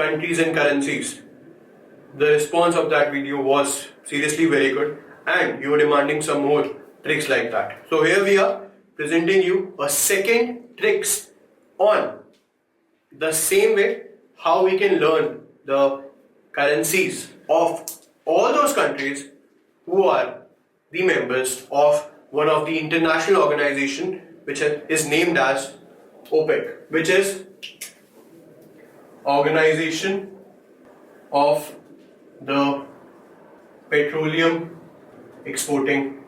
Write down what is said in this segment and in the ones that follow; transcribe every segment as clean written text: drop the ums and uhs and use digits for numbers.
countries and currencies. The response of that video was seriously very good, and you were demanding some more tricks like that. So here we are presenting you a second tricks on the same way how we can learn the currencies of all those countries who are the members of one of the international organization which is named as OPEC, which is Organization of the Petroleum Exporting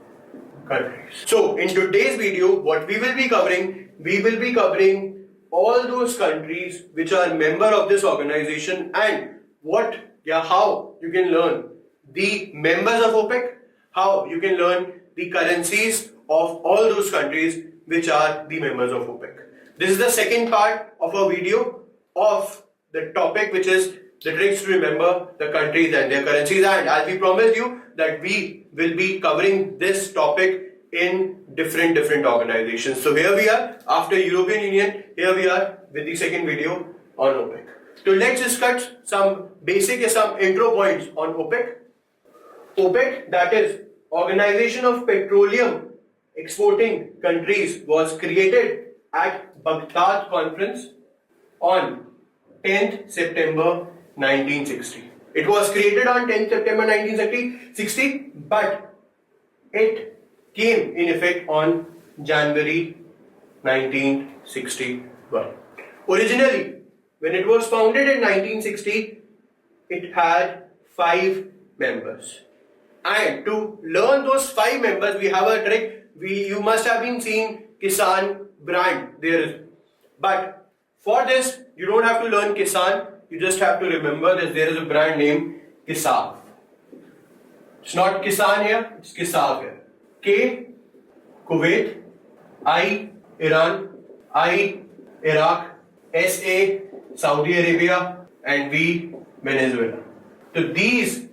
Countries. So in today's video, what we will be covering all those countries which are member of this organization and how you can learn the members of OPEC, how you can learn the currencies of all those countries which are the members of OPEC. This is the second part of a video of the topic, which is the tricks to remember the countries and their currencies. And as we promised you that we will be covering this topic in different organizations. So here we are after European Union. Here we are with the second video on OPEC. So let's discuss some intro points on OPEC. OPEC, that is Organization of Petroleum Exporting Countries, was created at Baghdad Conference on 10th September 1960. It was created on 10th September 1960, but it came in effect on January 1961. Originally, when it was founded in 1960, it had 5 members. And to learn those 5 members, we have a trick. You must have been seeing Kisan brand there. But for this, you don't have to learn Kisan. You just have to remember that there is a brand named Kisaf. It's not Kisan here, it's Kisaf here. K, Kuwait. I, Iran. I, Iraq. SA, Saudi Arabia. And V, Venezuela. So these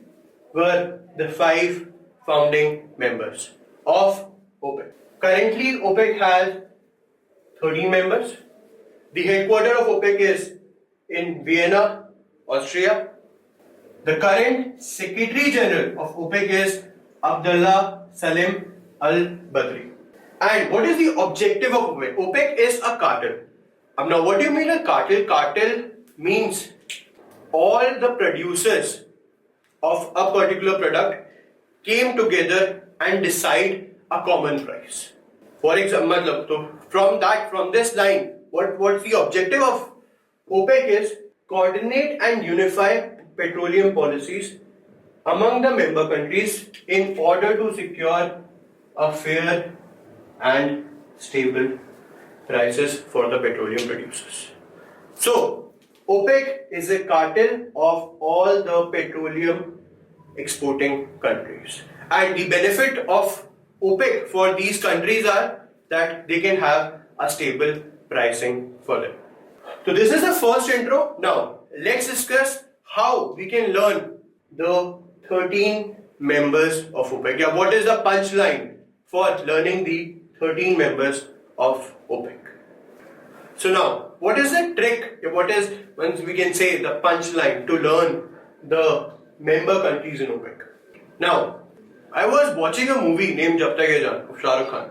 were the 5 founding members of OPEC. Currently, OPEC has 13 members. The headquarters of OPEC is in Vienna, Austria. The current Secretary General of OPEC is Abdullah Salim Al-Badri. And what is the objective of OPEC? OPEC is a cartel. Now, what do you mean a cartel? Cartel means all the producers of a particular product came together and decide a common price. For example, from this line, what's the objective of OPEC is coordinate and unify petroleum policies among the member countries in order to secure a fair and stable prices for the petroleum producers. So, OPEC is a cartel of all the petroleum exporting countries. And the benefit of OPEC for these countries are that they can have a stable pricing for them. So this is the first intro. Now let's discuss how we can learn the 13 members of OPEC. Yeah, what is the punchline for learning the 13 members of OPEC? So now, what is the trick? What is, once we can say, the punchline to learn the member countries in OPEC? Now, I was watching a movie named Jab Tak Hai Jaan of Shah Rukh Khan.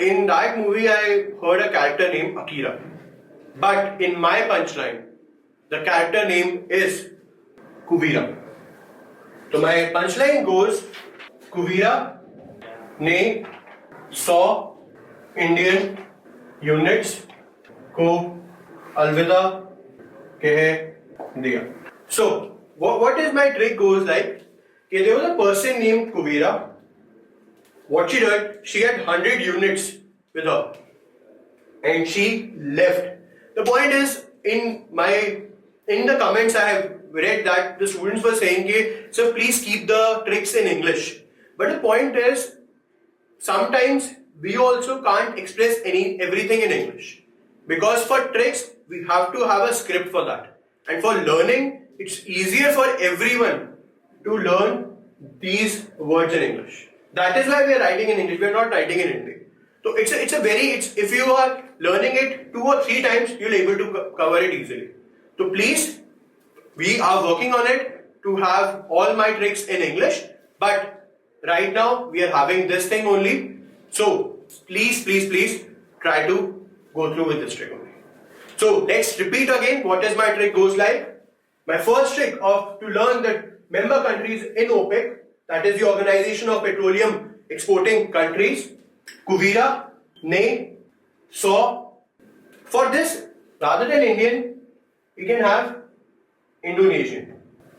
In that movie, I heard a character named Akira. But in my punchline, the character name is Kuvira. So my punchline goes, Kuvira ने 100 Indian units को अलविदा कह दिया. So what is my trick goes like, there was a person named Kuvira. What she did, she had 100 units with her and she left. The point is, in the comments I have read that the students were saying, so please keep the tricks in English. But the point is, sometimes we also can't express everything in English. Because for tricks, we have to have a script for that. And for learning, it's easier for everyone to learn these words in English. That is why we are writing in English. We are not writing in Hindi. So if you are learning it 2 or 3 times, you'll be able to cover it easily. So please We are working on it to have all my tricks in English, but right now we are having this thing only. So please try to go through with this trick only. So let's repeat again what is my trick goes like. My first trick of to learn the member countries in OPEC, that is the Organization of Petroleum Exporting Countries, Kuvira, Ne, So. For this, rather than Indian, you can have Indonesian.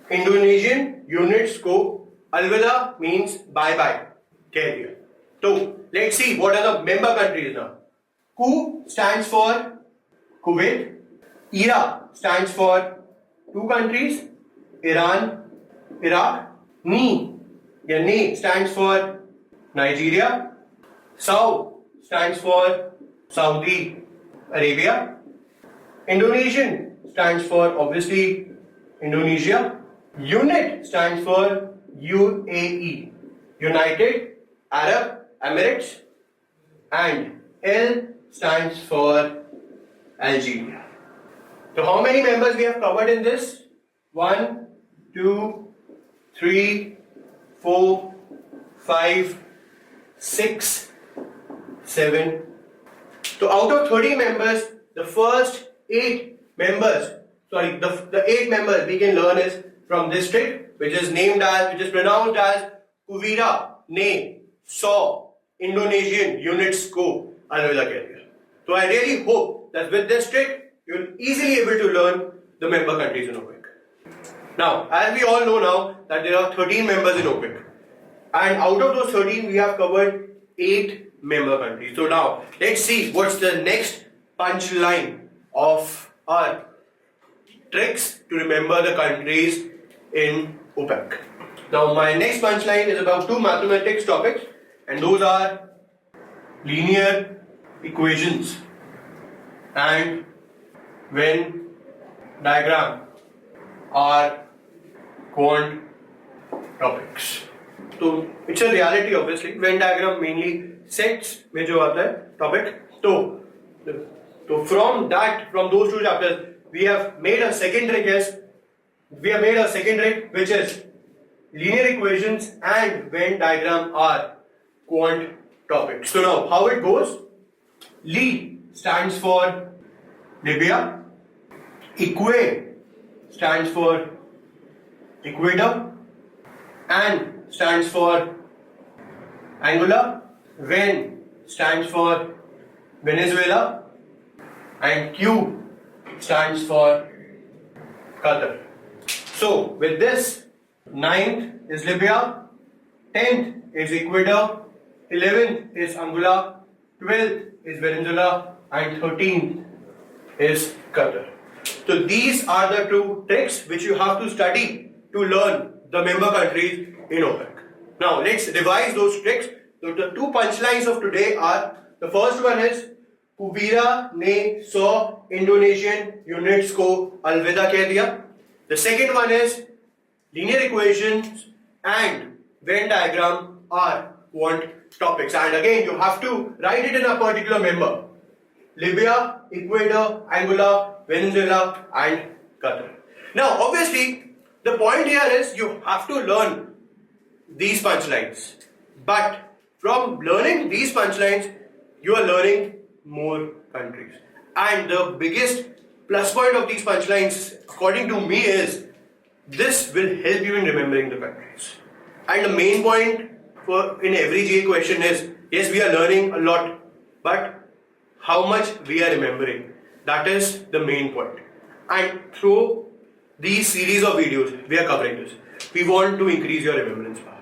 Indonesian units को Alvida means bye bye. कह दिया. So let's see what are the member countries now. Ku stands for Kuwait. Ira stands for two countries, Iran, Iraq. Ne stands for Nigeria. Sau stands for Saudi Arabia. Indonesian stands for obviously Indonesia. Unit stands for UAE, United Arab Emirates, and L stands for Algeria. So how many members we have covered in this? 1, 2, 3, 4, 5, 6, 7. So out of 30 members, the first 8 members, the 8 members we can learn is from this trick, which is pronounced as Kuvira, Ne, So, Indonesian units ko Alvida keh diya. So I really hope that with this trick, you'll easily able to learn the member countries in OPEC. Now, as we all know now that there are 13 members in OPEC, and out of those 13, we have covered 8 member countries. So now, let's see what's the next punchline of our tricks to remember the countries in OPEC. Now, my next punchline is about 2 mathematics topics, and those are linear equations and Venn diagram are quant topics. So it's a reality obviously. Venn diagram mainly sets में जो आता है topic. So from those 2 chapters we have made a second trick which is linear equations and Venn diagram are quant topics. So now how it goes? Li stands for Libya. Equa stands for Ecuador. An stands for Angola. Ven stands for Venezuela. And Q stands for Qatar. So with this, 9th is Libya, 10th is Ecuador, 11th is Angola, 12th is Venezuela, and 13th is Qatar. So these are the 2 tricks which you have to study to learn the member countries in OPEC. Now let's revise those tricks. So the 2 punchlines of today are, the first one is Kuvira ne so Indonesian units ko alvida keh diya. The second one is linear equations and Venn diagram are quant topics. And again, you have to write it in a particular member. Libya, Ecuador, Angola, Venezuela, and Qatar. Now, obviously, the point here is you have to learn these punchlines. But from learning these punchlines, you are learning more countries. And the biggest plus point of these punchlines, according to me, is this will help you in remembering the countries. And the main point in every GA question is, yes, we are learning a lot, but how much we are remembering. That is the main point. And through these series of videos, we are covering this. We want to increase your remembrance power.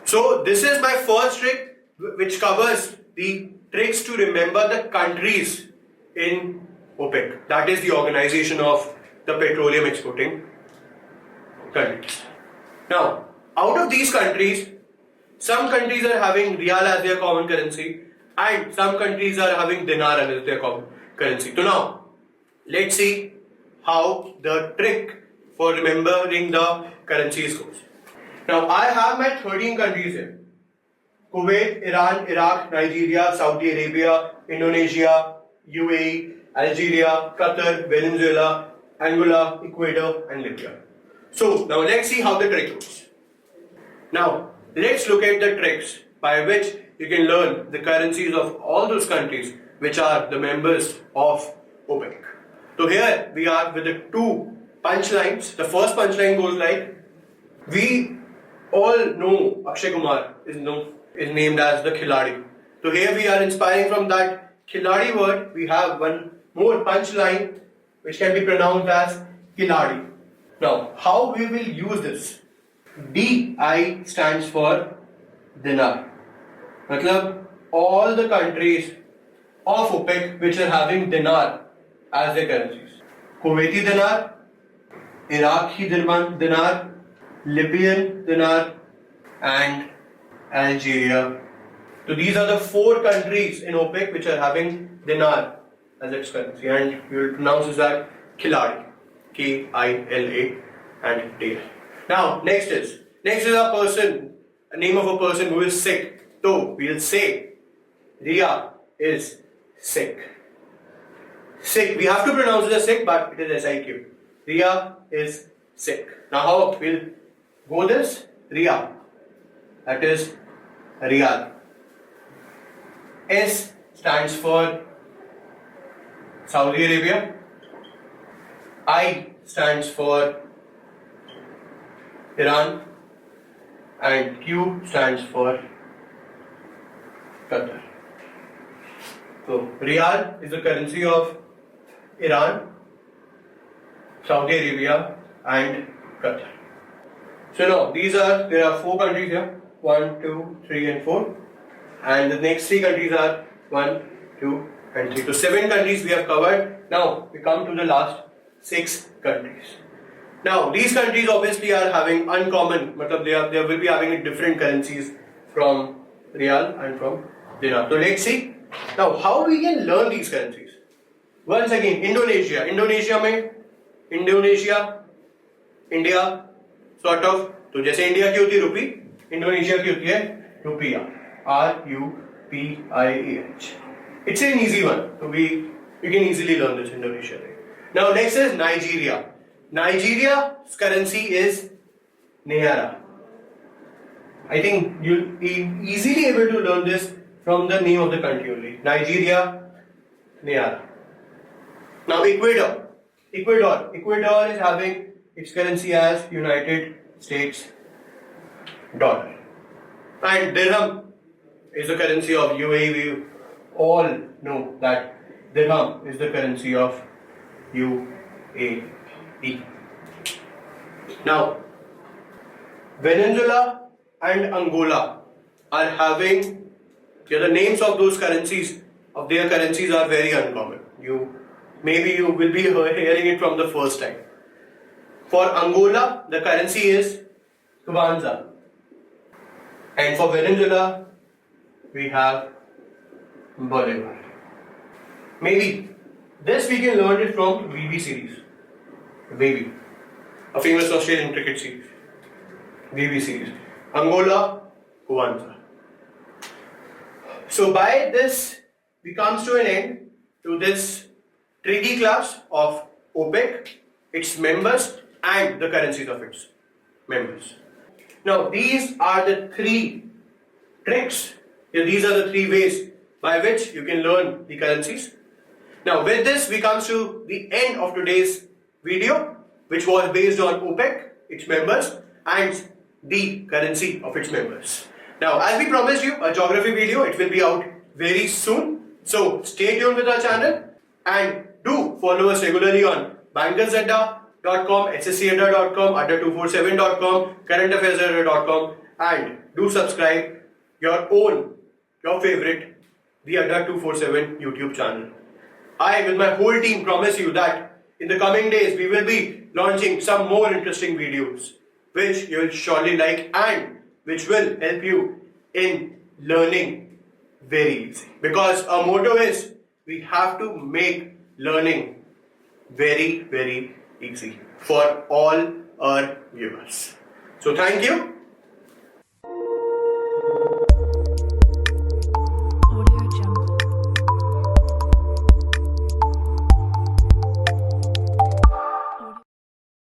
So this is my first trick, which covers the tricks to remember the countries in OPEC. That is the Organization of the Petroleum Exporting Countries. Now, out of these countries, some countries are having Rial as their common currency, and some countries are having Dinar as their common currency. So now, let's see how the trick for remembering the currencies goes. Now, I have my 13 countries here. Kuwait, Iran, Iraq, Nigeria, Saudi Arabia, Indonesia, UAE, Algeria, Qatar, Venezuela, Angola, Ecuador, and Libya. So now let's see how the trick goes. Now let's look at the tricks by which you can learn the currencies of all those countries which are the members of OPEC. So here we are with the two punchlines. The first punchline goes like, we all know Akshay Kumar is named as the Khiladi. So here we are inspiring from that Khiladi word. We have one more punchline which can be pronounced as Khiladi. Now, how we will use this? DI stands for dinar. Matlab, all the countries of OPEC which are having dinar as their currencies. Kuwaiti dinar, Iraqi dinar, Libyan dinar, and Algeria. So these are the four countries in OPEC which are having dinar as its currency, and we will pronounce this as Khiladi, K-I-L-A and D. Now next is a name of a person who is sick. So we will say Ria is sick. Sick. We have to pronounce it as sick, but it is S-I-Q. Ria is sick. Now how we'll go this? Ria. That is Riyal. S stands for Saudi Arabia. I stands for Iran. And Q stands for Qatar. So Riyal is the currency of Iran, Saudi Arabia, and Qatar. So now there are four countries here, 1, 2, 3 and 4, and the next three countries are 1, 2 and 3. So 7 countries we have covered. Now we come to the last 6 countries. Now these countries obviously are having uncommon, they will be having different currencies from Riyal and from Dinar. So let's see now how we can learn these currencies. Once again, Indonesia, India, sort of. तो जैसे India की होती है रुपी, Indonesia की होती है रुपया, RUPIAH. It's an easy one, so you can easily learn this Indonesia. Now next is Nigeria. Nigeria's currency is Naira. I think you'll be easily able to learn this from the name of the country only. Nigeria, Naira. Now Ecuador is having its currency as United States dollar. And dirham is the currency of UAE. We all know that dirham is the currency of UAE. Now, Venezuela and Angola are having, the names of those currencies, of their currencies are very uncommon. Maybe you will be hearing it from the first time. For Angola, the currency is Kwanza. And for Venezuela, we have Bolivar. Maybe this we can learn it from VB series. VB, a famous Australian cricket series. VB series. Angola, Kwanza. So by this, we come to an end to this tricky class of OPEC, its members, and the currencies of its members. Now these are the 3 tricks, these are the 3 ways by which you can learn the currencies. Now with this we come to the end of today's video, which was based on OPEC, its members, and the currency of its members. Now as we promised you a geography video, it will be out very soon. So stay tuned with our channel and do follow us regularly on bankersadda.com, sscadda.com, adda247.com, currentaffairs.com, and do subscribe your favorite, the Adda247 YouTube channel. I, with my whole team, promise you that in the coming days we will be launching some more interesting videos which you will surely like and which will help you in learning very easy. Because our motto is we have to make learning very, very easy for all our viewers. So thank you.